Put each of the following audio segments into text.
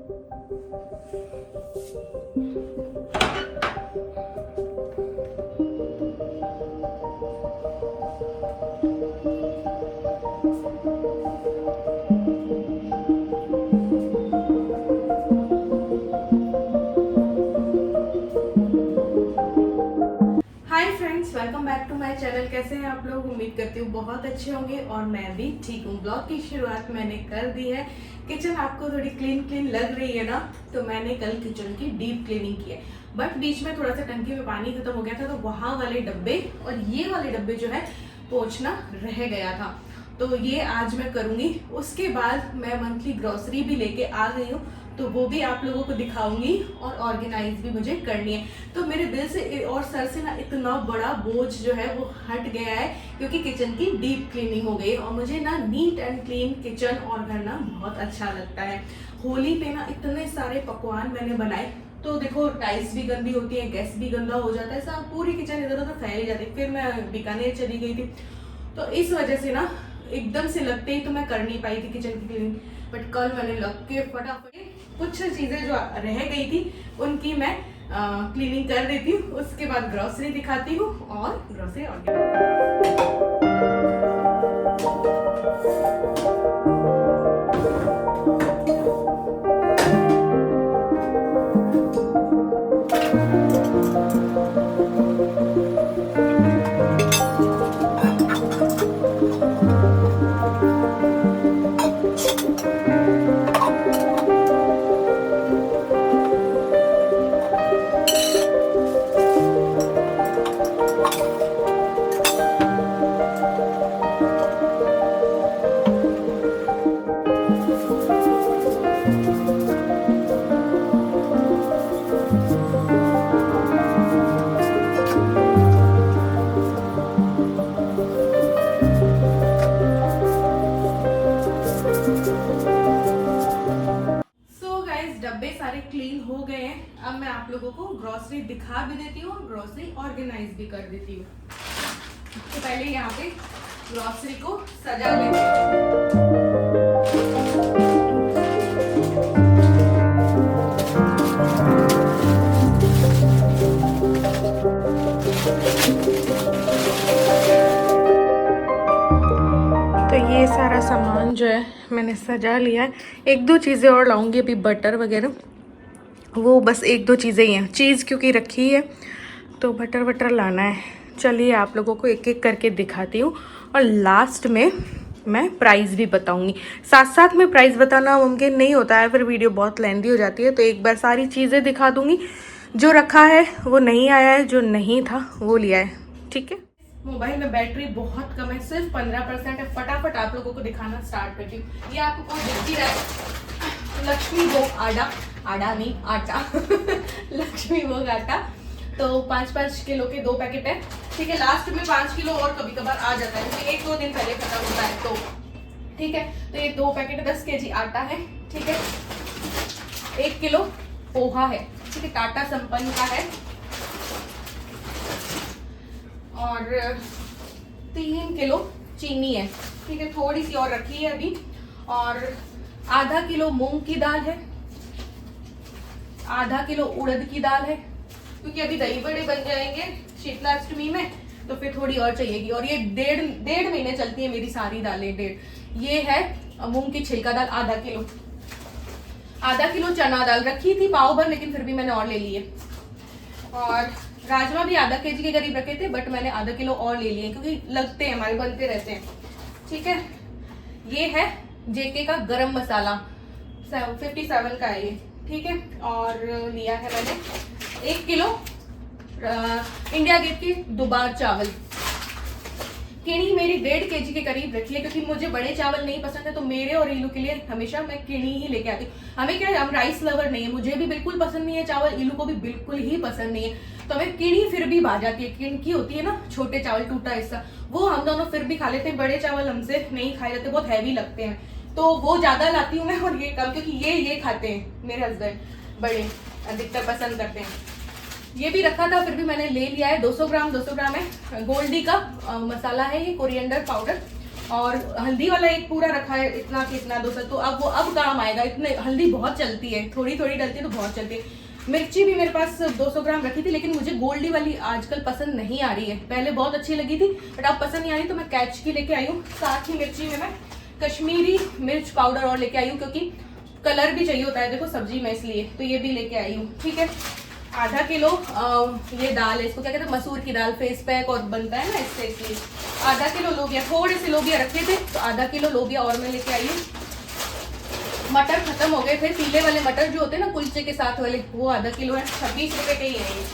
Welcome back to my channel. कैसे हैं आप लोग? उम्मीद करती हूँ बहुत अच्छे होंगे और मैं भी ठीक हूँ। ब्लॉग की शुरुआत मैंने कर दी है। किचन आपको थोड़ी क्लीन लग रही है ना, तो मैंने कल किचन की डीप क्लीनिंग की है, बट बीच में थोड़ा सा टंकी में पानी खत्म हो गया था, तो वहाँ वाले डब्बे और ये वाले डब्बे जो है पोंछना रह गया था, तो ये आज मैं करूँगी। उसके बाद मैं मंथली ग्रोसरी भी लेके आ गई हूँ, तो वो भी आप लोगों को दिखाऊंगी और ऑर्गेनाइज भी मुझे करनी है। तो मेरे दिल से और सर से ना इतना बड़ा बोझ जो है वो हट गया है, क्योंकि किचन की डीप क्लीनिंग हो गई और मुझे ना नीट एंड क्लीन किचन और घर ना बहुत अच्छा लगता है। होली पे ना इतने सारे पकवान मैंने बनाए, तो देखो टाइल्स भी गंदी होती है, गैस भी गंदा हो जाता है, सब पूरी किचन इधर उधर फैल जाती है। फिर मैं बीकानेर चली गई थी, तो इस वजह से ना एकदम से लगते ही तो मैं कर नहीं पाई थी किचन की क्लीनिंग। बट कल मैंने लग के फटाफट कुछ चीज़ें जो रह गई थी उनकी मैं क्लीनिंग कर देती हूँ। उसके बाद ग्रोसरी दिखाती हूँ और ग्रोसरी डब्बे सारे क्लीन हो गए हैं। अब मैं आप लोगों को ग्रोसरी दिखा भी देती हूँ और ग्रोसरी ऑर्गेनाइज भी कर देती हूँ। तो पहले यहाँ पे ग्रोसरी को सजा लेते हैं। तो ये सारा सामान जो है मैंने सजा लिया है। एक दो चीज़ें और लाऊंगी, अभी बटर वगैरह, वो बस एक दो चीज़ें ही हैं। चीज़ क्योंकि रखी है तो बटर लाना है। चलिए आप लोगों को एक एक करके दिखाती हूँ और लास्ट में मैं प्राइस भी बताऊँगी। साथ साथ में प्राइस बताना मुमकिन नहीं होता है, फिर वीडियो बहुत लेंदी हो जाती है, तो एक बार सारी चीज़ें दिखा दूँगी। जो रखा है वो नहीं आया है, जो नहीं था वो लिया है, ठीक है। मोबाइल में बैटरी बहुत कम है, सिर्फ 15% है। फटाफट आप लोगों को दिखाना स्टार्ट करती हूँ। ये आपको कौन दिखती है? लक्ष्मी भोग आटा नहीं आटा लक्ष्मी भोग आटा। तो 5-5 किलो के 2 पैकेट है, ठीक है। लास्ट में 5 किलो और कभी कभार आ जाता है, क्योंकि 1-2 दिन पहले खत्म होता है, तो ठीक है। तो ये 2 पैकेट 10 kg आटा है, ठीक है। 1 किलो पोहा है, ठीक है, टाटा संपन्न का है। और 3 किलो चीनी है, ठीक है, थोड़ी सी और रखी है अभी। और आधा किलो मूंग की दाल है, आधा किलो उड़द की दाल है, क्योंकि अभी दही बड़े बन जाएंगे शीतलाष्टमी में, तो फिर थोड़ी और चाहिएगी। और ये डेढ़ महीने चलती है मेरी सारी दालें, डेढ़। ये है मूंग की छिलका दाल आधा किलो चना दाल रखी थी पाव भर, लेकिन फिर भी मैंने और ले ली है। और राजमा भी आधा kg के करीब रखे थे, बट मैंने आधा किलो और ले लिए, क्योंकि लगते हैं, हमारे बनते रहते हैं, ठीक है। ये है जेके का गरम मसाला, 57 का है ये, ठीक है। और लिया है मैंने 1 किलो इंडिया गेट की दुबार चावल। किणी मेरी 1.5 kg के करीब रखी है, क्योंकि मुझे बड़े चावल नहीं पसंद है, तो मेरे और इलू के लिए हमेशा मैं किणी ही लेके आती हूँ। हमें क्या है, हम राइस लवर नहीं है, मुझे भी बिल्कुल पसंद नहीं है चावल, इलू को भी बिल्कुल ही पसंद नहीं है, तो हमें किणी फिर भी भा जाती है। किणकी होती है ना, छोटे चावल टूटा हिस्सा, वो हम दोनों फिर भी खा लेते हैं। बड़े चावल हमसे नहीं खाए जाते, बहुत हैवी लगते हैं, तो वो ज्यादा लाती हूँ मैं और ये कम, क्योंकि ये खाते हैं मेरे हस्बैंड, बड़े अधिकतर पसंद करते हैं। ये भी रखा था, फिर भी मैंने ले लिया है। 200 ग्राम है, गोल्डी का मसाला है ये, कोरिएंडर पाउडर। और हल्दी वाला एक पूरा रखा है इतना कि इतना 200, तो अब वो अब काम आएगा। इतने हल्दी बहुत चलती है, थोड़ी थोड़ी डलती है तो बहुत चलती है। मिर्ची भी मेरे पास 200 ग्राम रखी थी, लेकिन मुझे गोल्डी वाली आजकल पसंद नहीं आ रही है। पहले बहुत अच्छी लगी थी बट अब पसंद नहीं आ रही, तो मैं कैच की लेके आई हूँ। साथ ही मिर्ची में मैं कश्मीरी मिर्च पाउडर और लेके आई हूँ, क्योंकि कलर भी चाहिए होता है देखो सब्जी में, इसलिए तो ये भी लेके आई हूँ। ठीक है, आधा किलो ये दाल है, इसको क्या कहते हैं, मसूर की दाल, फेस पैक और बनता है ना इससे, इसलिए आधा किलो लोबिया, थोड़े से लोबिया रखे थे तो आधा किलो लोबिया और मैं लेके आई हूँ। मटर खत्म हो गए थे, पीले वाले मटर जो होते हैं ना कुलचे के साथ वाले, वो आधा किलो है, 26 रुपए के ही है ये।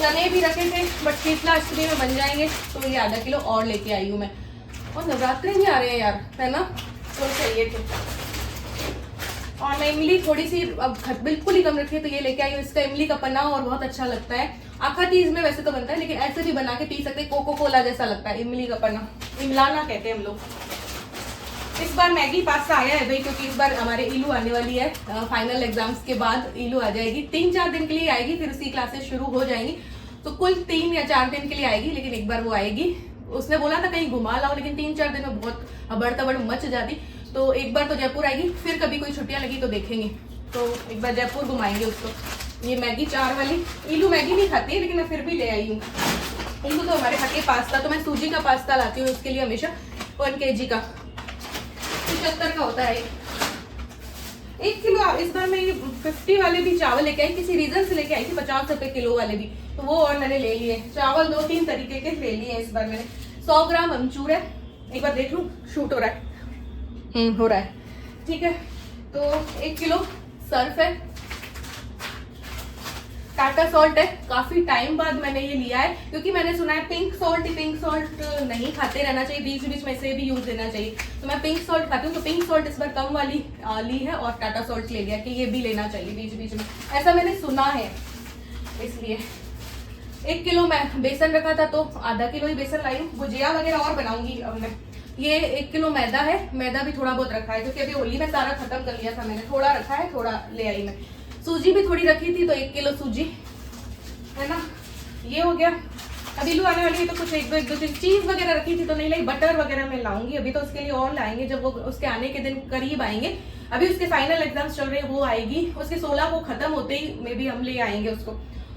चने भी रखे थे बट शीतला अष्टमी में बन जाएंगे, तो ये आधा किलो और लेके आई हूँ मैं। और नवरात्रे नहीं आ रहे हैं यार, है ना, तो चाहिए थे। और मैं इमली थोड़ी सी अब बिल्कुल ही कम रखी है, तो ये लेके आई हूँ। इसका इमली का पन्ना और बहुत अच्छा लगता है। आखा तीज में वैसे तो बनता है, लेकिन ऐसे भी बना के पी सकते हैं, कोको कोला जैसा लगता है इमली का पन्ना, इमलाना कहते हैं हम लोग। इस बार मैगी पास्ता आया है भाई, क्योंकि इस बार हमारे इलू आने वाली है, फाइनल एग्जाम्स के बाद इलू आ जाएगी। 3-4 दिन के लिए आएगी, फिर उसकी क्लासेस शुरू हो जाएंगी, तो कुल 3 या 4 दिन के लिए आएगी, लेकिन एक बार वो आएगी। उसने बोला था कहीं घुमा लाओ, लेकिन 3-4 दिन में बहुत अबड़ तबड़ मच जाती, तो एक बार तो जयपुर आएगी, फिर कभी कोई छुट्टियां लगी तो देखेंगे, तो एक बार जयपुर घुमाएंगे उसको। ये मैगी 4 वाली, इलू मैगी नहीं खाती है, लेकिन मैं फिर भी ले आई हूँ। इलू तो हमारे खाती है पास्ता, तो मैं सूजी का पास्ता लाती हूँ उसके लिए हमेशा, 1 kg का 75 का होता है 1 किलो। इस बार मैं ये 50 वाले भी चावल लेके आई, किसी रीजन से लेके आई थी, 50 रुपए किलो वाले भी, तो वो और मैंने ले लिए। चावल 2-3 तरीके के ले लिए इस बार मैंने। 100 ग्राम अमचूर है, एक बार देख लूं, शूट हो रहा है, हो रहा है, ठीक है। तो 1 किलो सर्फ है, टाटा सॉल्ट है, काफी टाइम बाद मैंने ये लिया है, क्योंकि मैंने सुना है पिंक सॉल्ट नहीं खाते रहना चाहिए, बीच बीच में से भी यूज देना चाहिए, तो मैं पिंक सॉल्ट खाती हूँ। तो पिंक सॉल्ट इस बार कम वाली ली है, और टाटा सॉल्ट ले लिया कि ये भी लेना चाहिए बीच बीच में, ऐसा मैंने सुना है, इसलिए। 1 किलो मैं बेसन रखा था, तो आधा किलो ही बेसन लाई हूँ। भुजिया वगैरह और बनाऊंगी अब मैं। ये 1 किलो मैदा है, मैदा भी थोड़ा बहुत रखा है, क्योंकि अभी होली में सारा खत्म कर लिया था मैंने, थोड़ा रखा है, थोड़ा ले आई मैं। सूजी भी थोड़ी रखी थी, तो 1 किलो सूजी है ना, ये हो गया। अभी इलू आने वाली है, तो कुछ 1-2 चीज वगैरह रखी थी तो नहीं लाई, बटर वगैरह मैं लाऊंगी अभी, तो उसके लिए और लाएंगे जब वो उसके आने के दिन करीब आएंगे। अभी उसके फाइनल एग्जाम्स चल रहे हैं, वो आएगी, उसके 16 को खत्म होते ही मे बी हम ले आएंगे उसको,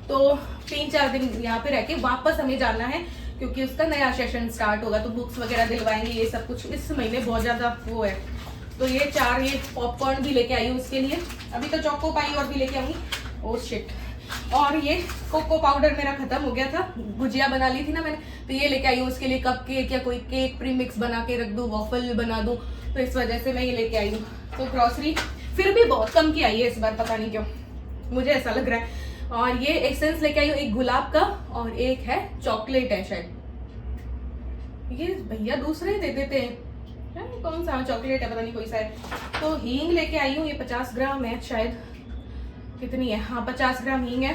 तो 3-4 दिन यहाँ पे रह के वापस हमें जाना है, क्योंकि उसका नया सेशन स्टार्ट होगा, तो बुक्स वगैरह दिलवाएंगे, ये सब कुछ इस महीने बहुत ज्यादा वो है। तो ये 4 ये पॉपकॉर्न भी लेके आई हूँ उसके लिए, अभी तो चोको पाई और भी लेके आऊंगी, ओह शिट। और ये कोको पाउडर मेरा खत्म हो गया था, गुजिया बना ली थी ना मैंने, तो ये लेके आई हूँ उसके लिए, कप केक या कोई केक प्रीमिक्स बना के रख दूँ, वॉफल बना दूँ, तो इस वजह से मैं ये लेके आई हूँ। तो ग्रॉसरी फिर भी बहुत कम की आई है इस बार, पता नहीं क्यों, मुझे ऐसा लग रहा है। और ये एसेंस लेके आई हूँ, एक गुलाब का और एक है चॉकलेट है शायद, ये भैया दूसरे दे देते हैं, कौन सा चॉकलेट है पता नहीं कोई सा है। तो हींग लेके आई हूँ, ये 50 ग्राम है शायद, कितनी है, हाँ 50 ग्राम हींग है।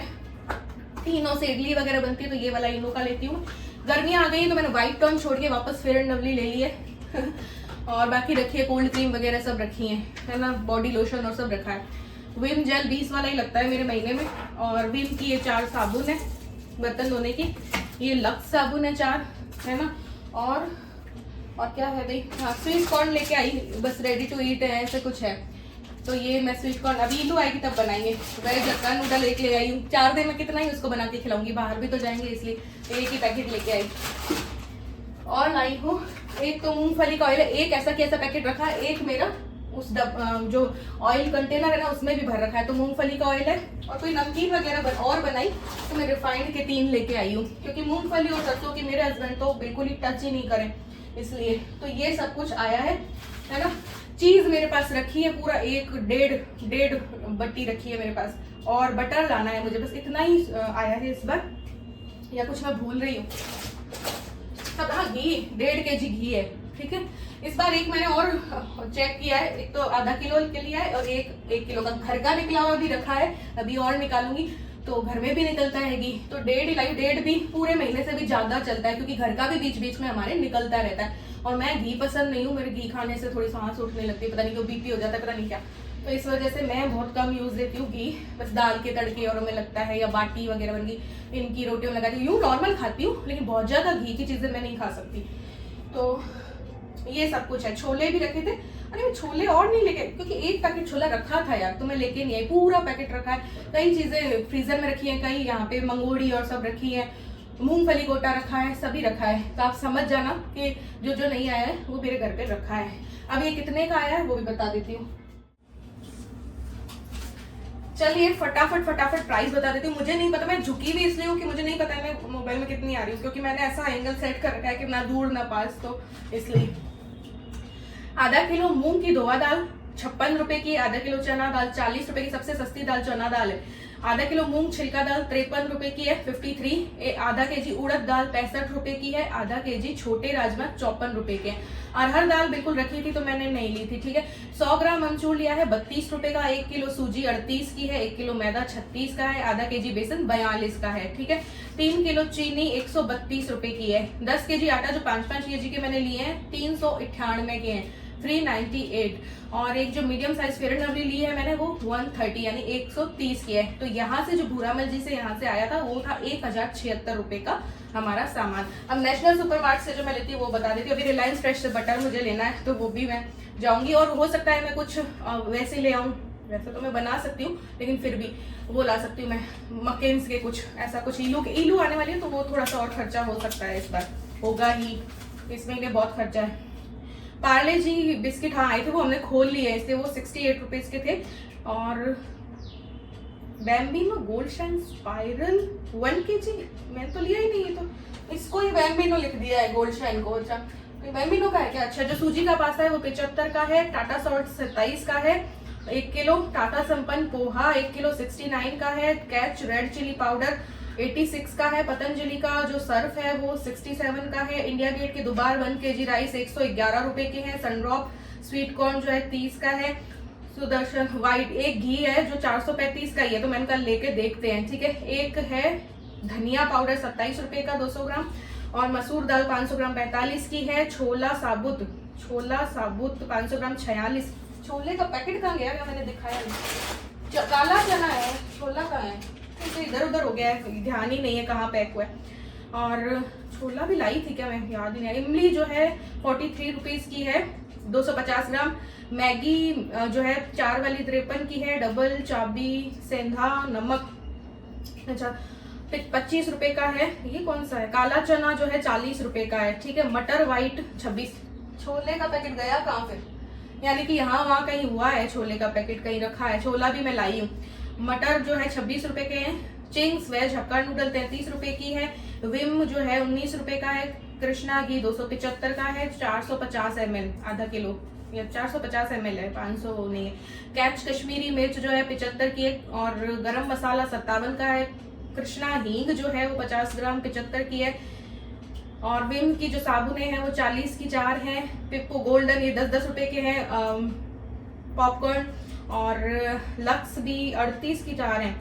तीनों से इडली वगैरह बनती है, तो ये वाला इनो का लेती हूँ। गर्मियाँ आ गई तो मैंने व्हाइट टर्न छोड़ के वापस फेयर एंड लवली ले ली है और बाकी रखी है कोल्ड क्रीम वगैरह सब रखी है ना, बॉडी लोशन और सब रखा है। विम जेल 20 वाला ही लगता है मेरे महीने में, और विम की ये 4 साबुन है बर्तन धोने की, ये लक्स साबुन है 4, है ना। और क्या है भाई, हाँ स्वीट कॉर्न लेके आई, बस रेडी टू ईट है, ऐसे कुछ है। तो ये मैं स्वीट कॉर्न अभी इलू आएगी तब बनाएंगे। वेज हक्का नूडल एक ले आई हूँ, 4 दिन में कितना ही उसको बना के खिलाऊंगी, बाहर भी तो जाएंगे इसलिए, एक ही पैकेट लेके आई। और लाई हूँ एक तो मूंगफली का ऑयल है, एक ऐसा कैसा पैकेट रखा है, एक मेरा उस जो ऑयल कंटेनर है ना उसमें भी भर रखा है, तो मूंगफली का ऑयल है। और कोई नमकीन वगैरह और बनाई तो मैं रिफाइंड के 3 लेके आई हूँ, क्योंकि मूंगफली और सरसों की मेरे हस्बैंड तो बिल्कुल ही टच ही नहीं करें, इसलिए। तो ये सब कुछ आया है ना। चीज मेरे पास रखी है पूरा 1-1.5 बट्टी रखी है मेरे पास, और बटर लाना है मुझे, बस इतना ही आया है इस बार, या कुछ मैं भूल रही हूँ। सब हाँ घी 1.5 kg घी है, ठीक है। इस बार एक मैंने और चेक किया है, एक तो आधा किलो के लिया है और 1 किलो का घर का निकला हुआ भी रखा है, अभी और निकालूंगी, तो घर में भी निकलता है घी, तो 1.5 भी पूरे महीने से भी ज्यादा चलता है, क्योंकि घर का भी बीच बीच में हमारे निकलता रहता है। और मैं घी पसंद नहीं हूँ, मेरे घी खाने से थोड़ी सांस उठने लगती है, पता नहीं क्यों, बीपी हो जाता है पता नहीं क्या, तो इस वजह से मैं बहुत कम यूज देती हूँ घी, बस दाल के तड़के और हमें लगता है, या बाटी वगैरह बन गई इनकी रोटियों लगाती हूँ, यूँ नॉर्मल खाती हूँ, लेकिन बहुत ज्यादा घी की चीजें मैं नहीं खा सकती। तो ये सब कुछ है। छोले भी रखे थे, अरे मैं छोले और नहीं लेके, क्योंकि एक पैकेट छोला रखा था यार, तो मैं लेके नहीं आई, पूरा पैकेट रखा है। कई चीजें फ्रीजर में रखी है, कई यहाँ पे मंगोड़ी और सब रखी है, मूंगफली गोटा रखा है, सभी रखा है। तो आप समझ जाना कि जो जो नहीं आया है वो मेरे घर पे रखा है। अब ये कितने का आया है वो भी बता देती हूँ। चलिए फटाफट प्राइस बता देती हूँ। मुझे नहीं पता, मैं झुकी हुई इसलिए हूँ कि मुझे नहीं पता है मैं मोबाइल में कितनी आ रही हूँ, क्योंकि मैंने ऐसा एंगल सेट कर रखा है कि ना दूर ना पास, तो इसलिए। आधा किलो मूंग की धोआ दाल 56 रुपए की, आधा किलो चना दाल 40 रुपए की, सबसे सस्ती दाल चना दाल है। आधा किलो मूंग छिलका दाल 53 रुपए की है 53। आधा केजी उड़द दाल 65 रुपए की है। आधा केजी छोटे राजमा 54 रुपए के। अरहर दाल बिल्कुल रखी थी तो मैंने नहीं ली थी, ठीक है। 100 ग्राम अमचूर लिया है 32 रुपए का। 1 किलो सूजी 38 की है। 1 किलो मैदा 36 का है। आधा केजी बेसन 42 का है, ठीक है। 3 किलो चीनी 132 रुपए की है। 10 केजी आटा जो 5-5 केजी के मैंने लिए हैं 398 के हैं, 398। और एक जो medium size fair and lovely ली है मैंने वो 130 यानी 130 की है। तो यहाँ से जो भूरामल जी से यहाँ से आया था वो था 1076 रुपए का हमारा सामान। अब नेशनल सुपरमार्ट से जो मैं लेती हूँ वो बता देती हूँ। अभी रिलायंस फ्रेश से बटर मुझे लेना है तो वो भी मैं जाऊंगी, और हो सकता है मैं कुछ वैसे ले आऊँ, वैसे तो मैं बना सकती हूँ लेकिन फिर भी वो ला सकती हूँ मैं मकेन्स के कुछ ऐसा कुछ। इलू आने वाली है तो वो थोड़ा सा और खर्चा हो सकता है, इस बार होगा ही, इस महीने बहुत खर्चा है। पार्ले जी बिस्किट हाँ आए थे, वो हमने खोल लिए इसलिए वो 68 रुपीज के थे। और Bambino gold shine spiral 1 kg मैं तो लिया ही नहीं है, तो इसको ही बैम्बिनो लिख दिया है गोल्ड शाइन को। अच्छा तो बैम्बिनो का है क्या? अच्छा जो सूजी का पास्ता है वो 75 का है। टाटा सॉल्ट 27 का है। 1 किलो टाटा संपन्न पोहा 1 किलो 69 का है। कैच रेड चिली पाउडर 86 का है। पतंजलि का जो सर्फ है वो 67 का है। इंडिया गेट के दुबार 1 kg राइस 111 रुपए के हैं। सनड्रॉप स्वीट कॉर्न जो है 30 का है। सुदर्शन व्हाइट एक घी है जो 435 का ही है, तो मैंने कल लेके देखते हैं, ठीक है। एक है धनिया पाउडर 27 रुपए का 200 ग्राम। और मसूर दाल 500 ग्राम 45 की है। छोला साबुत 500 ग्राम 46। छोले का पैकेट कहाँ गया? मैंने दिखाया नहीं। काला चना है, छोला कहाँ है? इधर उधर हो गया है, ध्यान ही नहीं है कहाँ पैक हुआ है। और छोला भी लाई थी क्या, मैं याद ही नहीं। इमली जो है 43 रुपीज की है 250 ग्राम। मैगी जो है 4 वाली 53 की है। डबल चाबी सेंधा नमक अच्छा 25 रुपए का है। ये कौन सा है? काला चना जो है 40 रुपए का है, ठीक है। मटर व्हाइट 26। छोले का पैकेट गया कहाँ फिर? यानी कि यहाँ वहाँ कहीं हुआ है, छोले का पैकेट कहीं रखा है। छोला भी मैं लाई हूँ। मटर जो है 26 रुपए के हैं। चिंग्स वेज हक्का नूडल 33 रुपए की है। विम जो है 19 रुपए का है। कृष्णा घी 275 का है। 450 ml आधा किलो या 450 ml है, 500 नहीं है। कैच कश्मीरी मिर्च जो है 75 की है। और गरम मसाला 57 का है। कृष्णा हींग जो है वो 50 ग्राम 75 की है। और विम की जो साबुने हैं वो 40 की 4 हैं। पिप्पो गोल्डन ये 10-10 रुपए के हैं पॉपकॉर्न। और लक्स भी 38 की 4 हैं,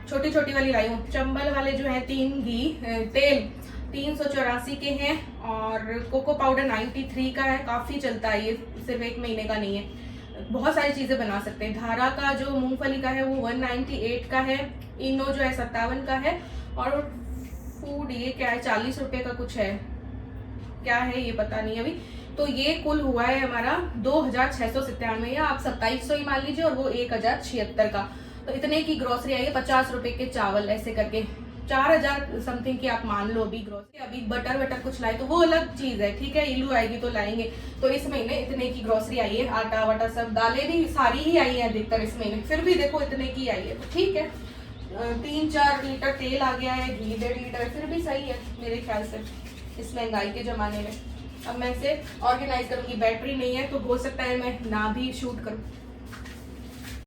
छोटी छोटी वाली लाई हूँ। चंबल वाले जो है 3 घी तेल 384 के हैं। और कोको पाउडर 93 का है, काफ़ी चलता है ये, सिर्फ 1 महीने का नहीं है, बहुत सारी चीज़ें बना सकते हैं। धारा का जो मूंगफली का है वो 198 का है। इनो जो है 57 का है। और फूड ये क्या है 40 रुपए का कुछ है, क्या है ये पता नहीं अभी। तो ये कुल हुआ है हमारा 2697, या आप 2700 ही मान लीजिए, और वो 1076 का। तो इतने की ग्रोसरी आई है। 50 रुपए के चावल ऐसे करके 4000 समथिंग की आप मान लो अभी ग्रोसरी। अभी बटर कुछ लाए तो वो अलग चीज है, ठीक है। इलू आएगी तो लाएंगे। तो इस महीने इतने की ग्रोसरी आई है। आटा वाटा सब, दालें भी सारी ही आई है अधिकतर इस महीने, फिर भी देखो इतने की आई है तो ठीक है। 3-4 लीटर तेल आ गया है, घी 1.5 लीटर, फिर भी सही है मेरे ख्याल से इस महंगाई के जमाने में। अब मैं इसे ऑर्गेनाइज करूंगी। बैटरी नहीं है तो हो सकता है मैं ना भी शूट करूं।